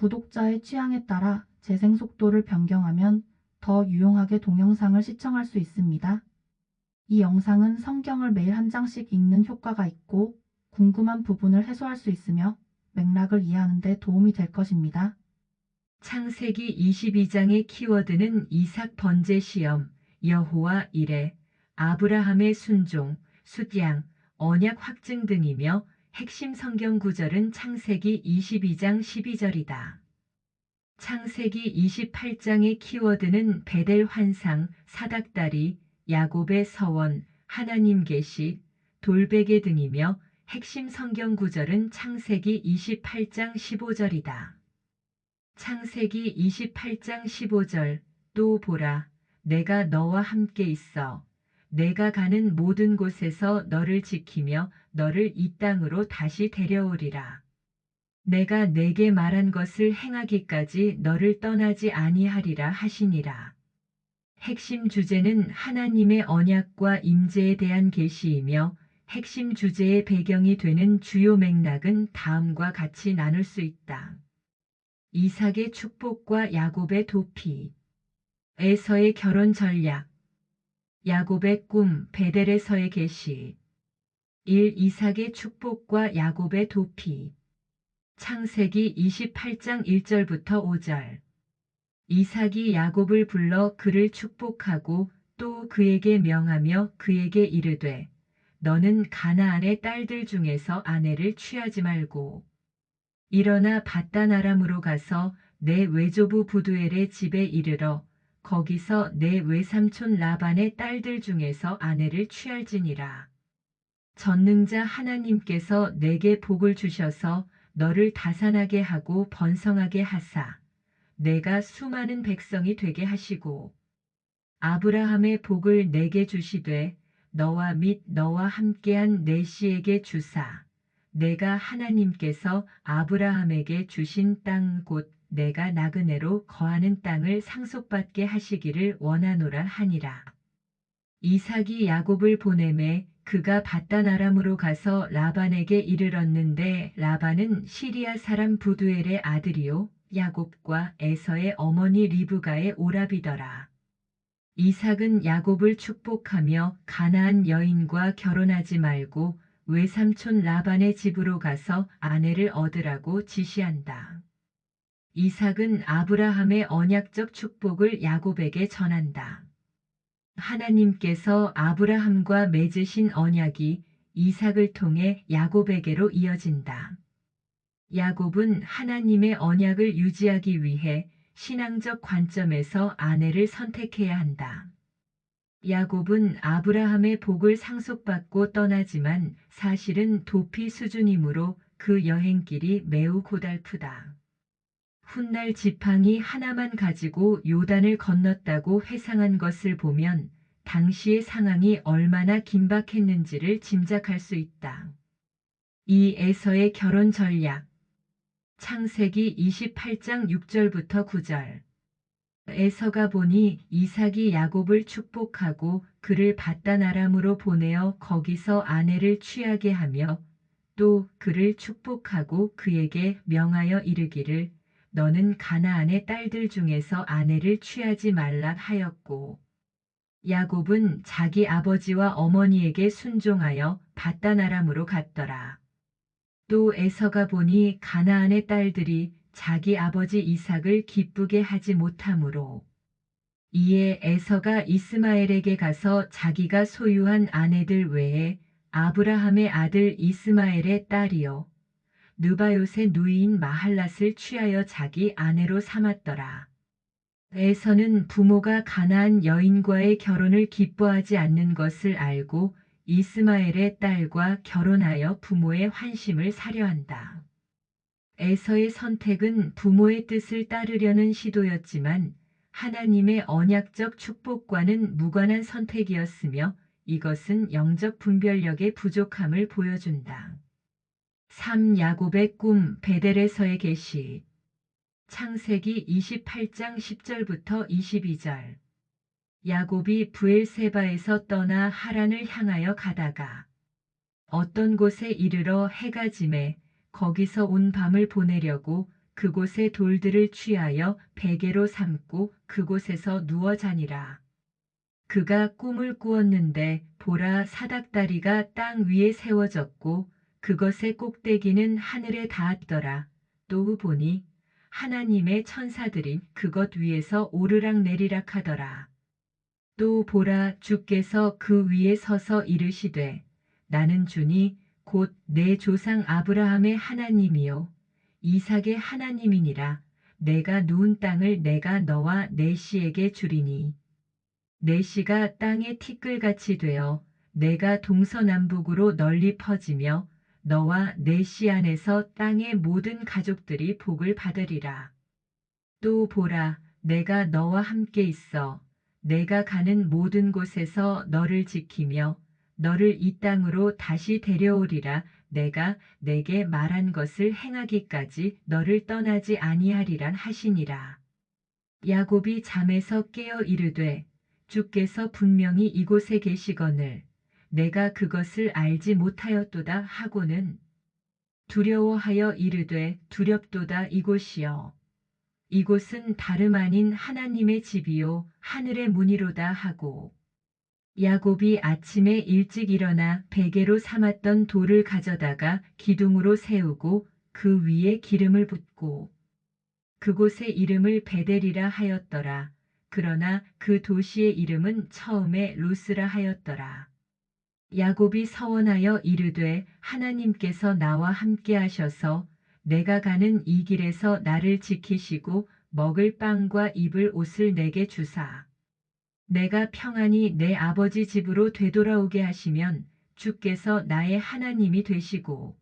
구독자의 취향에 따라 재생 속도를 변경하면 더 유용하게 동영상을 시청할 수 있습니다. 이 영상은 성경을 매일 한 장씩 읽는 효과가 있고 궁금한 부분을 해소할 수 있으며 맥락을 이해하는 데 도움이 될 것입니다. 창세기 22장의 키워드는 이삭 번제 시험, 여호와 이레, 아브라함의 순종, 숫양, 언약 확증 등이며 핵심 성경 구절은 창세기 22장 12절이다. 창세기 28장의 키워드는 베델 환상, 사닥다리, 야곱의 서원, 하나님 계시, 돌베개 등이며 핵심 성경 구절은 창세기 28장 15절이다. 창세기 28장 15절 또 보라 내가 너와 함께 있어 내가 가는 모든 곳에서 너를 지키며 너를 이 땅으로 다시 데려오리라. 내가 내게 말한 것을 행하기까지 너를 떠나지 아니하리라 하시니라. 핵심 주제는 하나님의 언약과 임재에 대한 계시이며 핵심 주제의 배경이 되는 주요 맥락은 다음과 같이 나눌 수 있다. 이삭의 축복과 야곱의 도피, 에서의 결혼 전략, 야곱의 꿈, 베델에서의 계시, 1. 이삭의 축복과 야곱의 도피, 창세기 28장 1절부터 5절. 이삭이 야곱을 불러 그를 축복하고 또 그에게 명하며 그에게 이르되 너는 가나안의 딸들 중에서 아내를 취하지 말고 일어나 밧단 아람으로 가서 내 외조부 부두엘의 집에 이르러 거기서 내 외삼촌 라반의 딸들 중에서 아내를 취할지니라. 전능자 하나님께서 내게 복을 주셔서 너를 다산하게 하고 번성하게 하사 내가 수많은 백성이 되게 하시고 아브라함의 복을 내게 주시되 너와 및 너와 함께한 내 씨에게 주사 내가 하나님께서 아브라함에게 주신 땅 곧 내가 나그네로 거하는 땅을 상속받게 하시기를 원하노라 하니라. 이삭이 야곱을 보내매 그가 밧단 아람으로 가서 라반에게 이르렀는데 라반은 시리아 사람 부두엘의 아들이요 야곱과 에서의 어머니 리브가의 오라비더라. 이삭은 야곱을 축복하며 가나안 여인과 결혼하지 말고 외삼촌 라반의 집으로 가서 아내를 얻으라고 지시한다. 이삭은 아브라함의 언약적 축복을 야곱에게 전한다. 하나님께서 아브라함과 맺으신 언약이 이삭을 통해 야곱에게로 이어진다. 야곱은 하나님의 언약을 유지하기 위해 신앙적 관점에서 아내를 선택해야 한다. 야곱은 아브라함의 복을 상속받고 떠나지만 사실은 도피 수준이므로 그 여행길이 매우 고달프다. 훗날 지팡이 하나만 가지고 요단을 건넜다고 회상한 것을 보면 당시의 상황이 얼마나 긴박했는지를 짐작할 수 있다. 이 에서의 결혼 전략 창세기 28장 6절부터 9절. 에서가 보니 이삭이 야곱을 축복하고 그를 밧단 아람으로 보내어 거기서 아내를 취하게 하며 또 그를 축복하고 그에게 명하여 이르기를 너는 가나안의 딸들 중에서 아내를 취하지 말라 하였고 야곱은 자기 아버지와 어머니에게 순종하여 밧단 아람으로 갔더라. 또 에서가 보니 가나안의 딸들이 자기 아버지 이삭을 기쁘게 하지 못하므로 이에 에서가 이스마엘에게 가서 자기가 소유한 아내들 외에 아브라함의 아들 이스마엘의 딸이요 느바요의 누이인 마할랏을 취하여 자기 아내로 삼았더라. 에서는 부모가 가나안 여인과의 결혼을 기뻐하지 않는 것을 알고 이스마엘의 딸과 결혼하여 부모의 환심을 사려 한다. 에서의 선택은 부모의 뜻을 따르려는 시도였지만 하나님의 언약적 축복과는 무관한 선택이었으며 이것은 영적 분별력의 부족함을 보여준다. 3. 야곱의 꿈 베델에서의 계시 창세기 28장 10절부터 22절. 야곱이 브엘세바에서 떠나 하란을 향하여 가다가 어떤 곳에 이르러 해가 지매 거기서 온 밤을 보내려고 그곳의 돌들을 취하여 베개로 삼고 그곳에서 누워 자니라. 그가 꿈을 꾸었는데 보라 사닥다리가 땅 위에 세워졌고 그것의 꼭대기는 하늘에 닿았더라. 또 보니 하나님의 천사들이 그것 위에서 오르락 내리락 하더라. 또 보라 주께서 그 위에 서서 이르시되 나는 주니 곧 내 조상 아브라함의 하나님이요 이삭의 하나님이니라. 내가 누운 땅을 내가 너와 내 씨에게 주리니 내 씨가 땅의 티끌같이 되어 내가 동서남북으로 널리 퍼지며 너와 내 씨 안에서 땅의 모든 가족들이 복을 받으리라. 또 보라 내가 너와 함께 있어 내가 가는 모든 곳에서 너를 지키며 너를 이 땅으로 다시 데려오리라. 내가 내게 말한 것을 행하기까지 너를 떠나지 아니하리란 하시니라. 야곱이 잠에서 깨어 이르되 주께서 분명히 이곳에 계시거늘 내가 그것을 알지 못하였도다 하고는 두려워하여 이르되 두렵도다. 이곳이여 이곳은 다름 아닌 하나님의 집이요 하늘의 문이로다 하고 야곱이 아침에 일찍 일어나 베개로 삼았던 돌을 가져다가 기둥으로 세우고 그 위에 기름을 붓고 그곳의 이름을 베델이라 하였더라. 그러나 그 도시의 이름은 처음에 루스라 하였더라. 야곱이 서원하여 이르되 하나님께서 나와 함께 하셔서 내가 가는 이 길에서 나를 지키시고 먹을 빵과 입을 옷을 내게 주사 내가 평안히 내 아버지 집으로 되돌아오게 하시면 주께서 나의 하나님이 되시고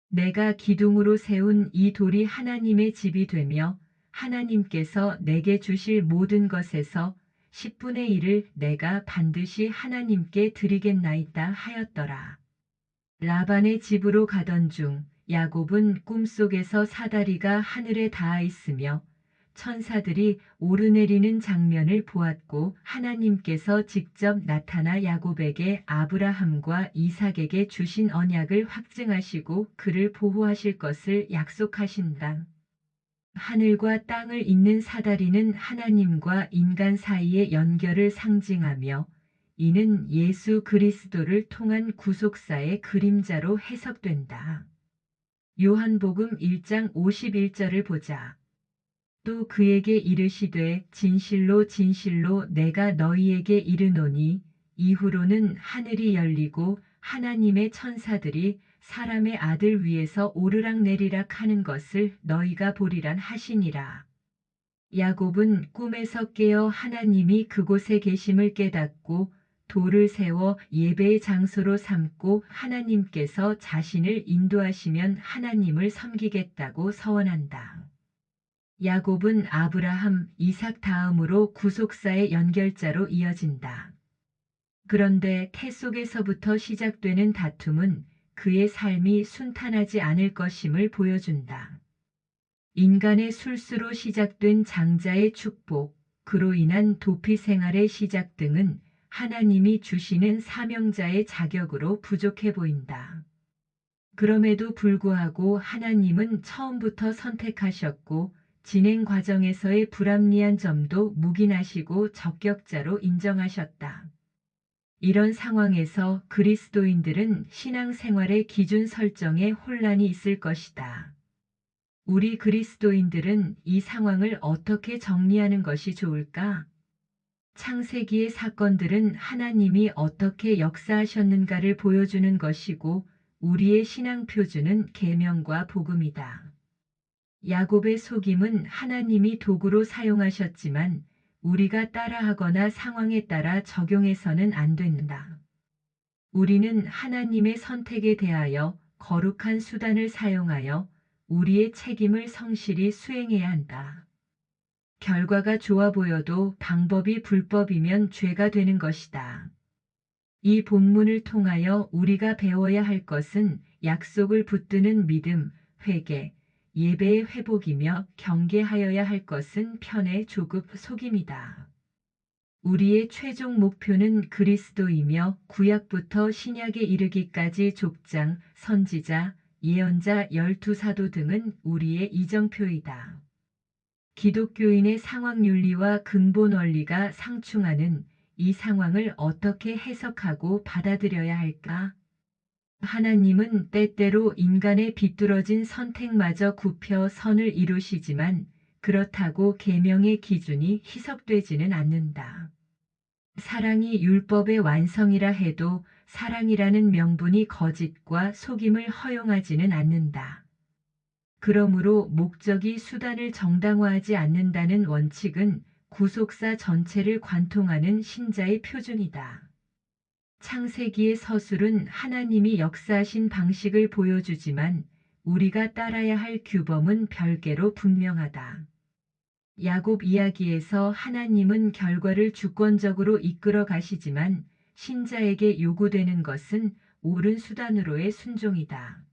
내가 기둥으로 세운 이 돌이 하나님의 집이 되며 하나님께서 내게 주실 모든 것에서 10분의 1을 내가 반드시 하나님께 드리겠나이다 하였더라. 라반의 집으로 가던 중 야곱은 꿈속에서 사다리가 하늘에 닿아 있으며 천사들이 오르내리는 장면을 보았고 하나님께서 직접 나타나 야곱에게 아브라함과 이삭에게 주신 언약을 확증하시고 그를 보호하실 것을 약속하신다. 하늘과 땅을 잇는 사다리는 하나님과 인간 사이의 연결을 상징하며 이는 예수 그리스도를 통한 구속사의 그림자로 해석된다. 요한복음 1장 51절을 보자. 또 그에게 이르시되 진실로 진실로 내가 너희에게 이르노니 이후로는 하늘이 열리고 하나님의 천사들이 사람의 아들 위에서 오르락내리락 하는 것을 너희가 보리란 하시니라. 야곱은 꿈에서 깨어 하나님이 그곳에 계심을 깨닫고 돌을 세워 예배의 장소로 삼고 하나님께서 자신을 인도하시면 하나님을 섬기겠다고 서원한다. 야곱은 아브라함, 이삭 다음으로 구속사의 연결자로 이어진다. 그런데 태 속에서부터 시작되는 다툼은 그의 삶이 순탄하지 않을 것임을 보여준다. 인간의 술수로 시작된 장자의 축복, 그로 인한 도피 생활의 시작 등은 하나님이 주시는 사명자의 자격으로 부족해 보인다. 그럼에도 불구하고 하나님은 처음부터 선택하셨고 진행 과정에서의 불합리한 점도 묵인하시고 적격자로 인정하셨다. 이런 상황에서 그리스도인들은 신앙생활의 기준 설정에 혼란이 있을 것이다. 우리 그리스도인들은 이 상황을 어떻게 정리하는 것이 좋을까? 창세기의 사건들은 하나님이 어떻게 역사하셨는가를 보여주는 것이고 우리의 신앙 표준은 계명과 복음이다. 야곱의 속임은 하나님이 도구로 사용하셨지만 우리가 따라하거나 상황에 따라 적용해서는 안 된다. 우리는 하나님의 선택에 대하여 거룩한 수단을 사용하여 우리의 책임을 성실히 수행해야 한다. 결과가 좋아 보여도 방법이 불법이면 죄가 되는 것이다. 이 본문을 통하여 우리가 배워야 할 것은 약속을 붙드는 믿음, 회개, 예배의 회복이며 경계하여야 할 것은 편의 조급 속임이다. 우리의 최종 목표는 그리스도이며 구약부터 신약에 이르기까지 족장, 선지자, 예언자 12사도 등은 우리의 이정표이다. 기독교인의 상황 윤리와 근본 원리가 상충하는 이 상황을 어떻게 해석하고 받아들여야 할까? 하나님은 때때로 인간의 비뚤어진 선택마저 굽혀 선을 이루시지만 그렇다고 계명의 기준이 희석되지는 않는다. 사랑이 율법의 완성이라 해도 사랑이라는 명분이 거짓과 속임을 허용하지는 않는다. 그러므로 목적이 수단을 정당화하지 않는다는 원칙은 구속사 전체를 관통하는 신자의 표준이다. 창세기의 서술은 하나님이 역사하신 방식을 보여주지만 우리가 따라야 할 규범은 별개로 분명하다. 야곱 이야기에서 하나님은 결과를 주권적으로 이끌어 가시지만 신자에게 요구되는 것은 옳은 수단으로의 순종이다.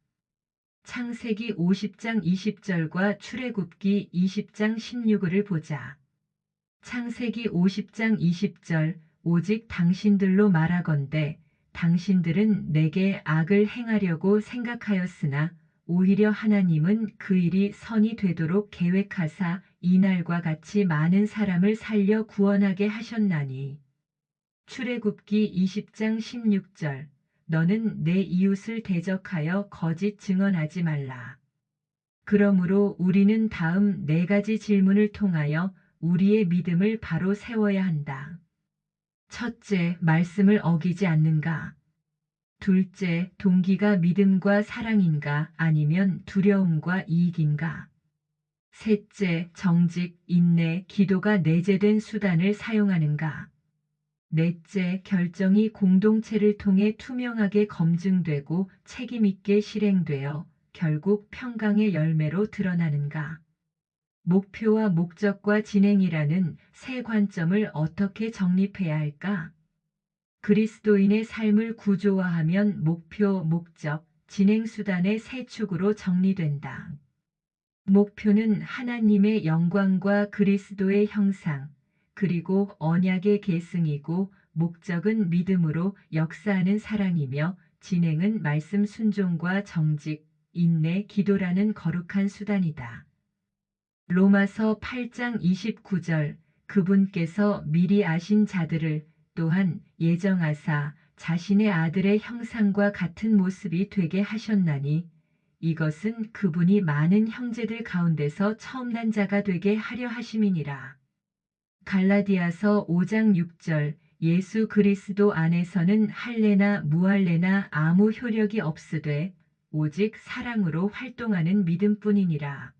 창세기 50장 20절과 출애굽기 20장 16을을 보자. 창세기 50장 20절 오직 당신들로 말하건대 당신들은 내게 악을 행하려고 생각하였으나 오히려 하나님은 그 일이 선이 되도록 계획하사 이날과 같이 많은 사람을 살려 구원하게 하셨나니. 출애굽기 20장 16절 너는 내 이웃을 대적하여 거짓 증언하지 말라. 그러므로 우리는 다음 네 가지 질문을 통하여 우리의 믿음을 바로 세워야 한다. 첫째, 말씀을 어기지 않는가? 둘째, 동기가 믿음과 사랑인가 아니면 두려움과 이익인가? 셋째, 정직, 인내, 기도가 내재된 수단을 사용하는가? 넷째, 결정이 공동체를 통해 투명하게 검증되고 책임있게 실행되어 결국 평강의 열매로 드러나는가? 목표와 목적과 진행이라는 세 관점을 어떻게 정립해야 할까? 그리스도인의 삶을 구조화하면 목표, 목적, 진행 수단의 세 축으로 정리된다. 목표는 하나님의 영광과 그리스도의 형상, 그리고 언약의 계승이고 목적은 믿음으로 역사하는 사랑이며 진행은 말씀 순종과 정직, 인내, 기도라는 거룩한 수단이다. 로마서 8장 29절 그분께서 미리 아신 자들을 또한 예정하사 자신의 아들의 형상과 같은 모습이 되게 하셨나니 이것은 그분이 많은 형제들 가운데서 처음 난 자가 되게 하려 하심이니라. 갈라디아서 5장 6절 예수 그리스도 안에서는 할례나 무할례나 아무 효력이 없으되 오직 사랑으로 활동하는 믿음뿐이니라.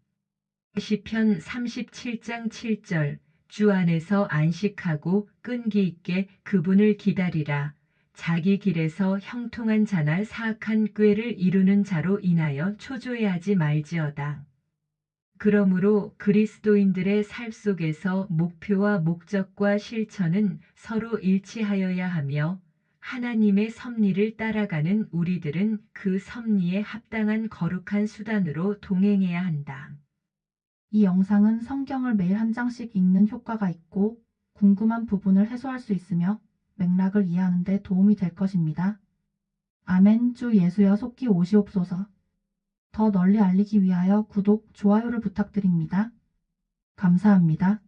시편 37장 7절 주 안에서 안식하고 끈기 있게 그분을 기다리라. 자기 길에서 형통한 자나 사악한 꾀를 이루는 자로 인하여 초조해하지 말지어다. 그러므로 그리스도인들의 삶 속에서 목표와 목적과 실천은 서로 일치하여야 하며 하나님의 섭리를 따라가는 우리들은 그 섭리에 합당한 거룩한 수단으로 동행해야 한다. 이 영상은 성경을 매일 한 장씩 읽는 효과가 있고 궁금한 부분을 해소할 수 있으며 맥락을 이해하는 데 도움이 될 것입니다. 아멘. 주 예수여 속히 오시옵소서. 더 널리 알리기 위하여 구독, 좋아요를 부탁드립니다. 감사합니다.